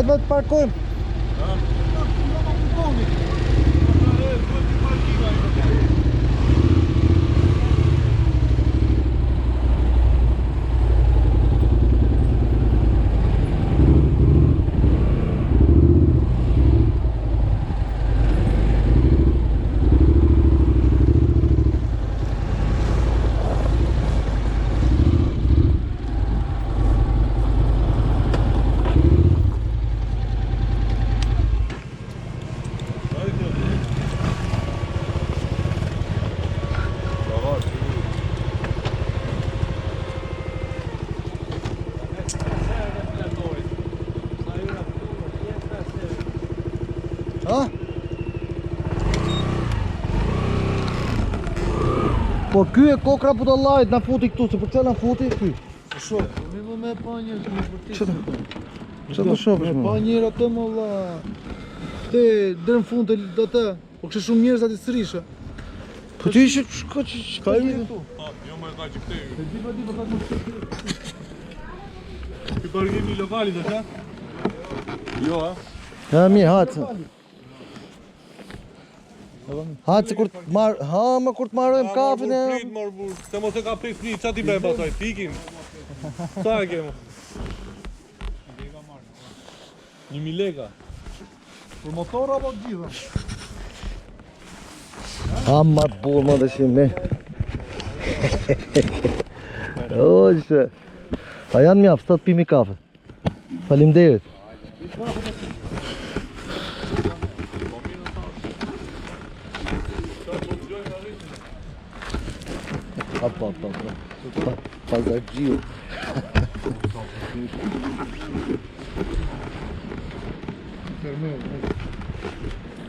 Hajde të parkojmë. Ha? Po ky e kokra budallajt, na futi këtu, se për çfarë na futi ky? Shoh, më me pa një të më vërtet. Çfarë do shohësh më? Pa njëra të më valla. Te deri në fund të atë, po kishte shumë njerëz aty sërisha. Po ti ishe ka këtu. Jo më ka që këte. Se di pa ka të. Ky parkimi lokali tash, a? Jo, a? Ja mirë, hajtë. Hajtë se kur të marr, kur të marrojmë kafën e... Prit mor burr. Se mos e ka prit fëmijë, çfarë ti bëjmë pastaj? Tikim. Sa e kemo? 1000 lekë. Për motor apo gjitha? Ma burë më dhe shimë. Oqë. Pa janë mjaftë, sot pimi kafe. Faleminderit. Pazar gjiu.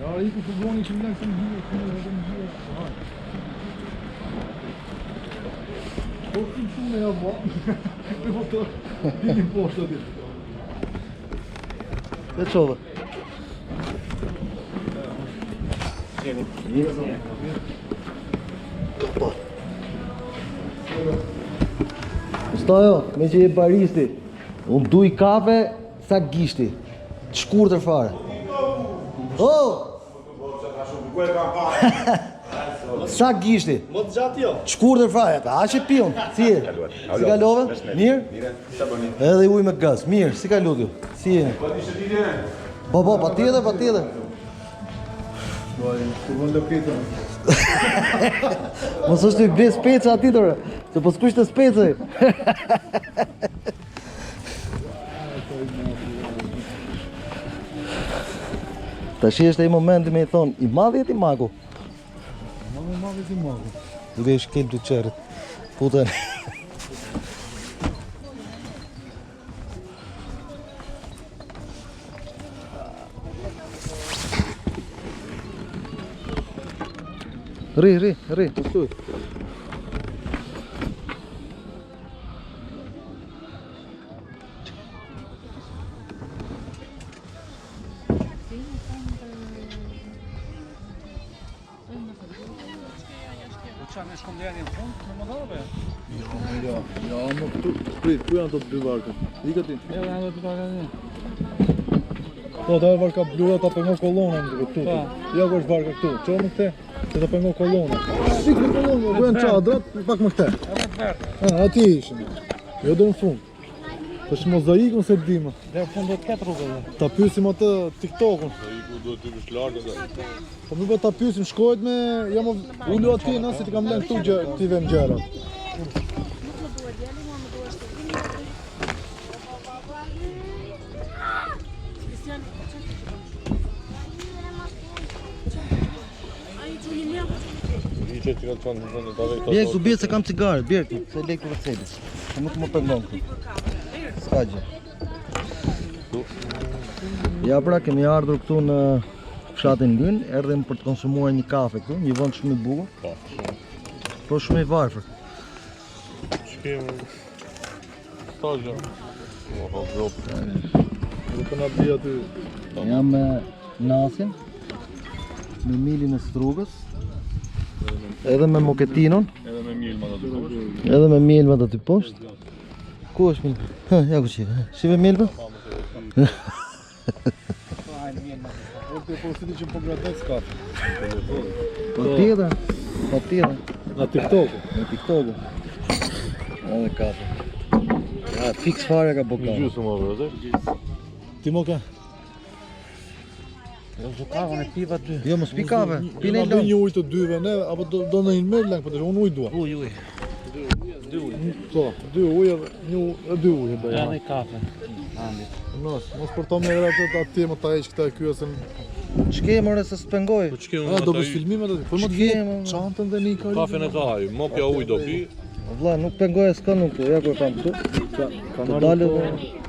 Ja, i ku fugoni që më lënë të më gjyë. Po të shumë e abo. Me motor. Dikim poshtë aty. Dhe qove. Stajo, me që je baristi. Unë duj kafe sa gishti. Të shkurtër fare. Oh! Sa gishti? Më të gjatë jo. Shkurtër fare, a që pion? Si je? Si kalove? Mirë? Edhe uj me gaz, mirë, si ka lutju? Si je? Po, pa tjetër, pa tjetër. Të vënë lëpitën. Mos është të i ble speca ati tërë, se po s'kush të specaj. Ta shi është e i momenti me i thonë, i madhi e ti magu? Madhe ti magu. Duke i shkel të qerit. Putën. Ri, të stuj. Qa me shkomdjeni në fund, në motorë Ja, më këtu, prit, ku janë të dy varkët? Ika ti? Ja, janë të varka Po, ta e varka blura ta pengo kolona në këtu. Ja, ku është varka këtu, qo më këte? Se ta pengo kolona. Si këtë kolona, ku janë qadrat, pak më këte. Ja, më të verë. Ati ishën. Jo dhe në fund. Të është mozaikun se dima. Dhe në fund do të ketë rrugë dhe. Ta pysim atë TikTokun. Mozaiku do të vish lartë dhe. Po më ta pysim, shkojt me... Ja më ullu ati, nësi ti kam lënë këtu t'i vem gjerat. Bjerk, du bjerë se kam cigare, bjerk, se lek të vërcedis. Se nuk më pëngon këtu. Ska gjë. Ja pra, kemi ardhur këtu në fshatin Lyn, erdhem për të konsumuar një kafe këtu, një vend shumë i bukur. Po shumë i varfër. Shkemë... Sta gjë. Dhe të nga bia ty. Jam me Nasin, me Milin e Strugës, edhe me Moketinon, Edhe me milma do të poshtë. edhe me Milma aty poshtë. Ku është Milma? Ja ku qire, shive Milma? Po si ti që po gradet kafe. Patjetër. Patjetër. Në TikTok. Në TikTok. Edhe kafe. Ja, fix fare ka bo kafe. Gjysë më vërë, Ti më ka? Jo kafën e piva ty. Jo, mos pi kafe. Pi në Bëj lëng. një ujë të dyve ne, apo do në një merë lang, për të unë ujë dua. Uj. Po, 2 ujë dhe 2 ujë bëj. Edhe kafe. Andi. Mos për to me atë ti më ta heq këta e ky asen. Ç'ke more se s'pengoj. Po ç'ke Do bësh filmim atë. Po më të Ç'ke, vjen mo? çantën dhe një kali. Kafen e ka ai, mopja ujë do pi. Vlla, nuk pengoj s'ka nuk. Ja ku e kam këtu. Ka Të dalë dhe...